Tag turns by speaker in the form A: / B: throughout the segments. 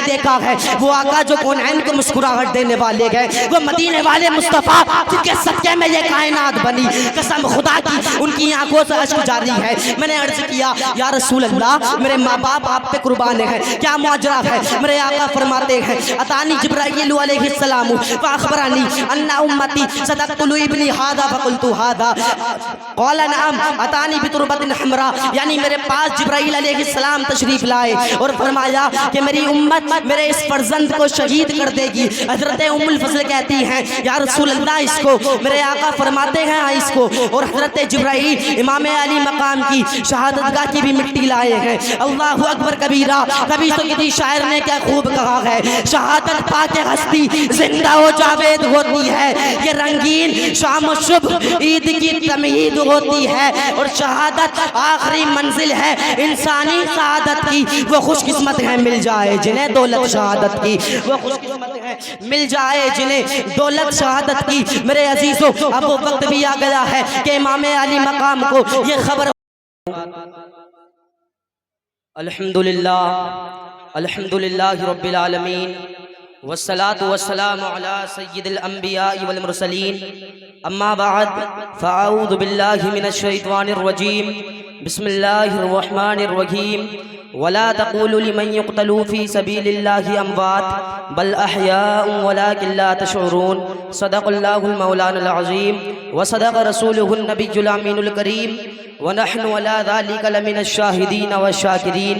A: دیکھا ہے وہ آقا جو کونین کو مسکراہٹ دینے والے گئے، وہ مدینے والے مصطفیٰ جن کے صدقے میں یہ کائنات بنی، قسم خدا کی ان کی آنکھوں سے اشک جاری ہے۔ میں نے عرض کیا یا رسول اللہ میرے ماں باپ آپ پہ قربان ہیں، کیا معجرہ ہے؟ میرے آقا فرماتے ہیں اتانی جبرائیل علیہ السلام فاخبرانی ان امتی ستقتل ابنی ھذا فقلت ھذا قال نعم اتانی بتربۃ حمراء، یعنی میرے پاس جبرائیل علیہ السلام تشریف لائے اور فرمایا کہ میری امت میرے اس فرزند کو شہید کر دے گی۔ حضرت ام الفضل کہتی ہیں یا رسول اللہ اس کو، میرے آقا فرماتے ہیں اس کو، اور حضرت جبرائیل امام علی مقام کی شہادت گاہ کی بھی مٹی لائے ہیں۔ اللہ اکبر کبیرہ، کبھی تو کسی شاعر نے کیا خوب کہا ہے، شہادت پا کے ہستی زندہ و جاوید ہوتی ہے، یہ رنگین شام و صبح عید کی تمہید ہوتی ہے، اور شہادت آخری منزل ہے انسانی سعادت کی، وہ خوش قسمت ہیں مل جائے جنہیں دولت شہادت کی، وہ خوش قسمت ہیں مل جائے جنہیں دولت شہادت کی۔ میرے عزیزو اب وہ وقت بھی آ گیا ہے کہ امام علی مقام کو یہ خبر الحمدللہ رب العالمین والصلاة والسلام على سید الانبیاء والمرسلین، اما بعد فاعوذ باللہ من الشیطان الرجیم، بسم اللہ الرحمن الرحیم، ولا تقولوا لمن يقتل في سبيل الله اموات بل احياء ولكن لا تشعرون، صدق الله المولانا العظیم وصدق رسوله النبی الامین الکریم، ونحن على ذلك لمن الشاہدین والشاکرین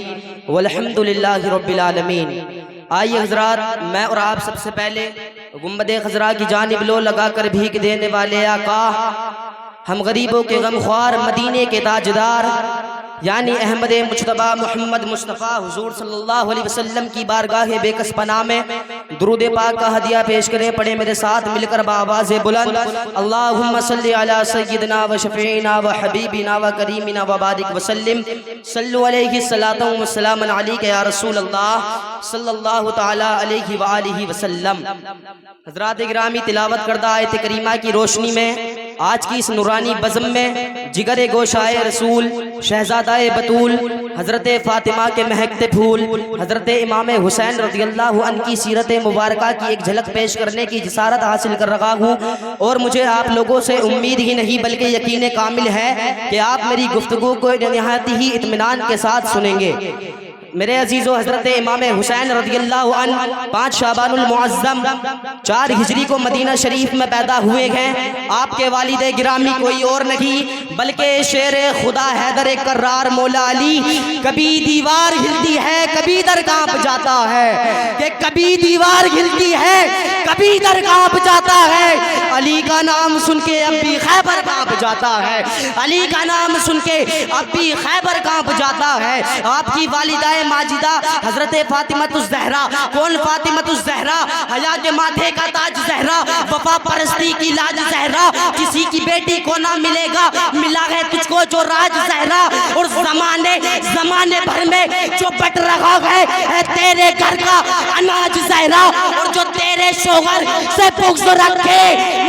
A: والحمد للہ رب العالمین۔ آئیے حضرات، میں اور آپ سب سے پہلے گنبد خضرا کی جانب لو لگا کر بھیک دینے والے آقا، ہم غریبوں کے غمخوار مدینے کے تاجدار یعنی احمد مجتبی محمد مصطفیٰ حضور صلی اللہ علیہ وسلم کی بارگاہ بے کس پناہ میں درود پاک کا ہدیہ پیش کریں۔ پڑھیں میرے ساتھ مل کر بآواز بلند، اللہم صلی علی سیدنا و شفیعنا و حبیبنا و کریمنا و بارک وسلم، صلو علیہ الصلاۃ والسلام علیک یا رسول اللہ صلی اللہ تعالی علیہ وآلہ وسلم۔ حضرات گرامی، تلاوت کردہ آیت کریمہ کی روشنی میں آج کی اس نورانی بزم میں جگر گوشائے رسول، شہزادہ بطول، حضرت فاطمہ کے مہکتے پھول، حضرت امام حسین رضی اللہ عنہ کی سیرت مبارکہ کی ایک جھلک پیش کرنے کی جسارت حاصل کر رہا ہوں، اور مجھے آپ لوگوں سے امید ہی نہیں بلکہ یقین کامل ہے کہ آپ میری گفتگو کو نہایت ہی اطمینان کے ساتھ سنیں گے۔ میرے عزیزو، حضرت امام حسین رضی اللہ عنہ 5 شعبان المعظم 4 ہجری کو مدینہ شریف میں پیدا ہوئے ہیں۔ آپ کے والد گرامی کوئی اور نہیں بلکہ شیر خدا حیدر کرار مولا علی۔ کبھی دیوار ہلتی ہے کبھی در کانپ جاتا ہے، کہ کبھی دیوار ہلتی ہے کبھی در کانپ جاتا ہے، علی کا نام سن کے اب بھی خیبر کانپ جاتا ہے، علی کا نام سن کے اب بھی خیبر کانپ جاتا ہے۔ آپ کی والدہ ماجدہ حضرت فاطمۃ الزہرا، کون فاطمۃ الزہرا؟ حیا کے ماتھے کا تاج زہرا، وفا پرستی کی لاج زہرا، کسی کی بیٹی کو نہ ملے گا ملا ہے تجھ کو جو راج زہرا، اور زمانے بھر میں جو بٹ رہا ہے تیرے گھر کا اناج زہرا، اور جو تیرے شوہر سے بغض رکھے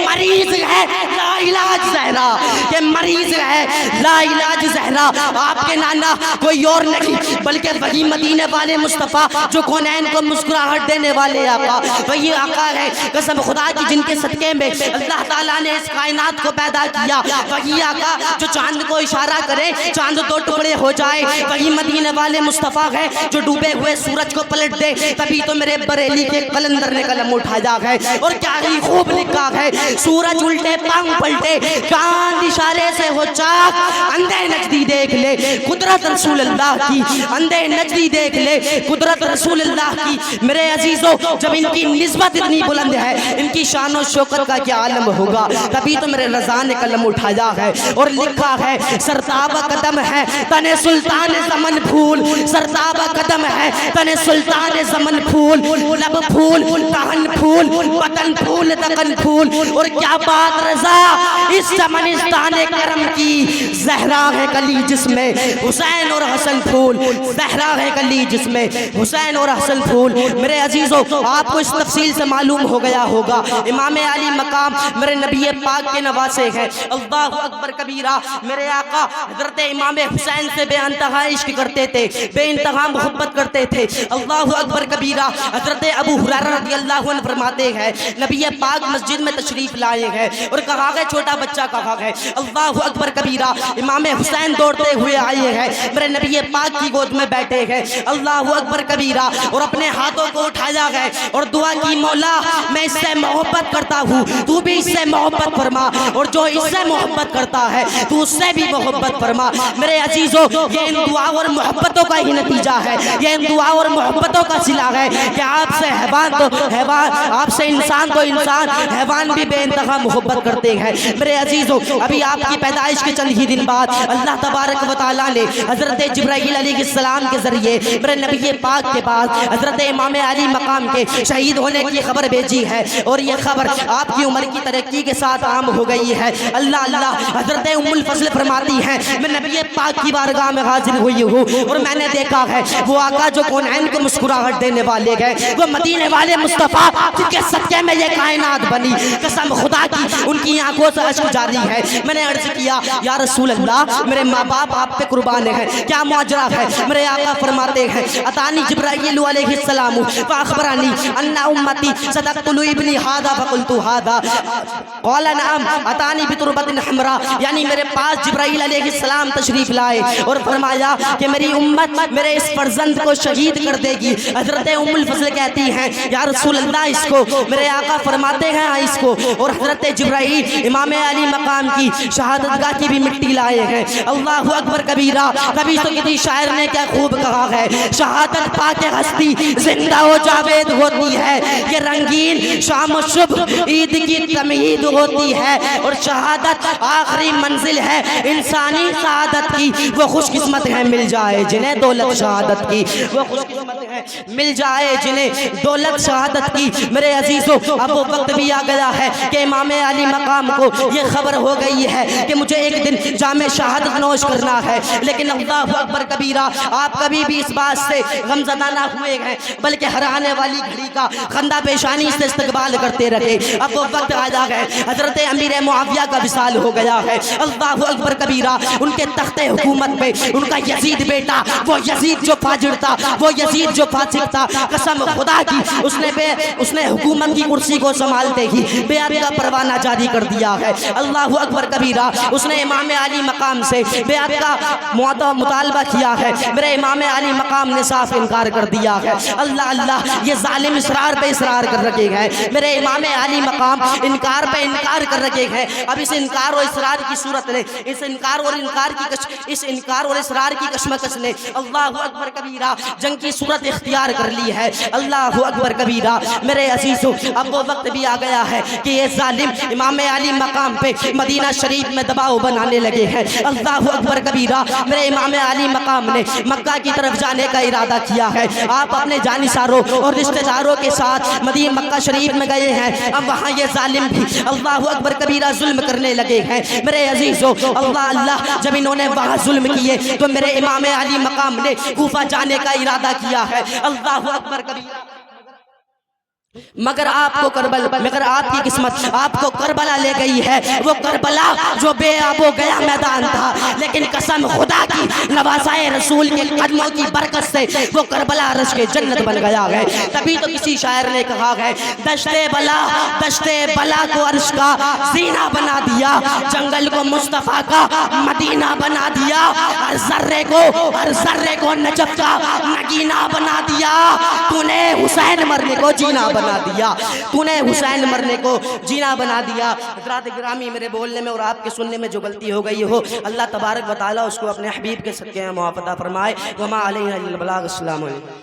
A: مریض ہے لا علاج زہرا، کہ مریض ہے لا علاج زہرا۔ آپ کے نانا کوئی اور نہیں بلکہ وہی مدینے والے مصطفیٰ جو کونین کو مسکراہٹ دینے والے آقا، وہی آقا ہے قسم خدا کی جن کے صدقے میں اللہ تعالیٰ نے اس کائنات کو پیدا کیا، وہی آقا جو چاند کو اشارہ کرے چاند 2 ٹکڑے ہو جائے، وہی مدینے والے مصطفیٰ ہے جو ڈوبے ہوئے سورج کو پلٹ دے۔ تبھی تو میرے بریلی کے قلندر نے قلم اٹھایا ہے، اور کیا ہی خوب لکھا ہے، سورج الٹے پاؤں پلٹے چاند اشارے سے ہو چاک، اندھے نجدی دیکھ لے قدرت رسول اللہ کی، اندھے نجدی دیکھ لے قدرت رسول اللہ کی۔ میرے عزیزو، جب ان کی نسبت اتنی بلند ہے ان کی شان و شوکت کا کیا عالم ہوگا۔ تبھی تو میرے رضا نے قلم اٹھایا ہے اور لکھا ہے، سرتاب قدم ہے تن سلطان زمن پھول، سرتاب قدم ہے تن سلطان زمن پھول، لب پھول دہن پھول بدن پھول دکن پھول، اور کیا بات رضا اس چمنستان کرم کی، زہرا ہے کلی جس میں حسین اور حسن پھول، زہرا ہے کلی جس میں حسین اور حسن پھول۔ میرے عزیزو آپ کو اس تفصیل سے معلوم ہو گیا ہوگا، امام علی مقام میرے نبی پاک کے نواسے ہیں۔ اللہ اکبر کبیرہ، میرے آقا حضرت امام حسین سے بے انتہا عشق کرتے تھے، بے انتہا محبت کرتے تھے۔ اللہ اکبر کبیرہ، حضرت ابو ہریرہ رضی اللہ عنہ فرماتے ہیں نبی پاک مسجد میں تشریف لائے ہیں اور کہا گئے چھوٹا بچہ کہا گئے۔ اللہ اکبر کبیرہ، امام حسین دوڑتے ہوئے آئے ہیں، میرے نبی پاک کی گود میں بیٹھے ہیں۔ اللہ اکبر کبیرہ، اور اپنے ہاتھوں کو اٹھایا گئے اور دعا کی، مولا میں اس سے محبت کرتا ہوں، تو بھی اس سے محبت فرما، اور جو اس سے محبت کرتا ہے تو اس سے بھی محبت فرما۔ میرے عزیزو یہ ان دعا اور محبتوں کا ہی نتیجہ ہے، یہ ان دعا اور محبتوں کا صلہ ہے کہ آپ سے حیوان تو حیوان، آپ سے انسان تو انسان، حیوان بھی بے انتہا محبت کرتے ہیں۔ میرے عزیزو ابھی آپ کی پیدائش کے چند ہی دن بعد اللہ تبارک و تعالیٰ نے حضرت جبرائیل علیہ السلام کے ذریعے میرے نبی پاک کے پاس حضرت امام علی مقام کے شہید ہونے کی خبر بھیجی ہے، اور یہ خبر آپ کی عمر کی ترقی کے ساتھ عام ہو گئی ہے۔ اللہ اللہ، حضرت ام الفضل فرماتی ہیں میں نبی پاک کی بارگاہ میں حاضر ہوئی ہوں اور میں نے دیکھا ہے وہ آقا جو کونین کو مسکراہٹ دینے والے گئے، وہ مدینے والے مصطفیٰ جن کے صدقے میں یہ کائنات بنی، قسم خدا کی ان کی آنکھوں سے اشک جاری ہے۔ میں نے عرض کیا یا رسول اللہ میرے ماں باپ آپ پہ قربان ہیں، کیا معجرہ ہے؟ میرے آقا فرماتے ہیں اتانی جبرائیل علیہ السلام فاخبرانی ان امتی صدقت ابنی ھذا فقلت ھذا قال نعم اتانی بتربۃ حمراء، یعنی میرے پاس جبرائیل علیہ السلام تشریف لائے اور فرمایا کہ میری امت میرے اس فرزند کو شہید کر دے گی۔ حضرت ام الفضل کہتی ہیں یا رسول اللہ اس کو، میرے آقا فرماتے ہیں ہاں اس کو، اور حضرت جبرائیل امام علی مقام کی شہادت گاہ کی بھی مٹی لائے ہیں۔ اللہ اکبر کبیرہ، کبھی تو کسی شاعر نے کیا خوب کہا ہے، شہادت پا کے ہستی زندہ و جاوید ہوتی ہے، یہ رنگین شام و صبح عید کی تمہید ہوتی ہے، اور شہادت آخری منزل ہے انسانی سعادت کی، وہ خوش قسمت ہیں مل جائے جنہیں دولت شہادت کی، وہ خوش قسمت ہیں مل جائے جنہیں دولت شہادت کی۔ میرے عزیزو اب وہ وقت بھی آ گیا ہے کہ امام علی مقام کو یہ خبر ہو گئی ہے کہ مجھے ایک دن جام شہادت نوش کرنا ہے، لیکن اللہ اکبر کبیرہ آپ کبھی بھی اس بات سے غمزدہ نہ ہوئے ہیں، بلکہ ہر آنے والی گھڑی کا خندہ پیشانی سے استقبال کرتے رہے۔ اب وہ وقت آ گیا ہے، حضرت امیر معاویہ کا وصال ہو گیا ہے۔ اللہ اکبر کبیرہ، ان کے تخت حکومت پہ ان کا یزید بیٹا، وہ یزید جو فاجر تھا، وہ یزید جو فاسق تھا، قسم خدا کی اس نے حکومت کی کرسی کو سنبھالتے ہی بیعت کا پروانہ جاری کر دیا ہے۔ اللہ اکبر کبیرہ، اس نے امام علی مقام سے بیعت کا مطالبہ کیا ہے، میرے امام علی مقام نے صاف انکار کر دیا ہے۔ اللہ اللہ، یہ ظالم اصرار پہ اصرار کر رکھے ہیں، میرے امام علی مقام انکار پہ انکار کر رکھے ہیں۔ اب اس انکار اور اصرار کی صورت نے، اس انکار اور اصرار کی کشمکش نے اللہ اکبر کبیرہ جنگ کی صورت اختیار کر لی ہے۔ اللہ اکبر کبیرہ، میرے عزیزو اب وہ وقت بھی آ گیا ہے کہ یہ ظالم امام علی مقام پہ مدینہ شریف میں دباؤ بنانے لگے ہیں۔ اللہ اکبر کبیرہ، میرے امام علی مقام نے مکہ کی طرف جانے کا ارادہ کیا ہے۔ آپ اپنے جانثاروں اور رشتہ داروں کے ساتھ مدینہ مکہ شریف میں گئے ہیں، اب وہاں یہ ظالم بھی اللہ اکبر کبیرہ ظلم کرنے لگے ہیں۔ میرے عزیزو اللہ اللہ، جب انہوں نے وہاں ظلم کیے تو میرے امام علی مقام نے کوفہ جانے کا ارادہ کیا ہے۔ اللہ اکبر کبیرہ، مگر آپ کی قسمت آپ کو کربلا لے گئی ہے، وہ کربلا جو بے آب و گیا میدان تھا، لیکن قسم خدا کی نواسائے رسول کے قدموں کی برکت سے وہ کربلا عرش کے جنت بن گیا ہے۔ تبھی تو کسی شاعر نے کہا ہے دشتے بلا کو عرش کا زینہ بنا دیا، جنگل کو مصطفیٰ کا مدینہ بنا دیا، ہر ذرے کو نجف کا نگینہ بنا دیا، تو نے حسین مرنے کو جینا بنا دیا، تو نے حسین مرنے کو جینا بنا دیا۔ حضرات گرامی، میرے بولنے میں اور آپ کے سننے میں جو غلطی ہو گئی ہو، اللہ تبارک و تعالیٰ اس کو اپنے حبیب کے صدقے میں معاف عطا فرمائے۔ وما علینا الا البلاغ۔ السلام علیکم۔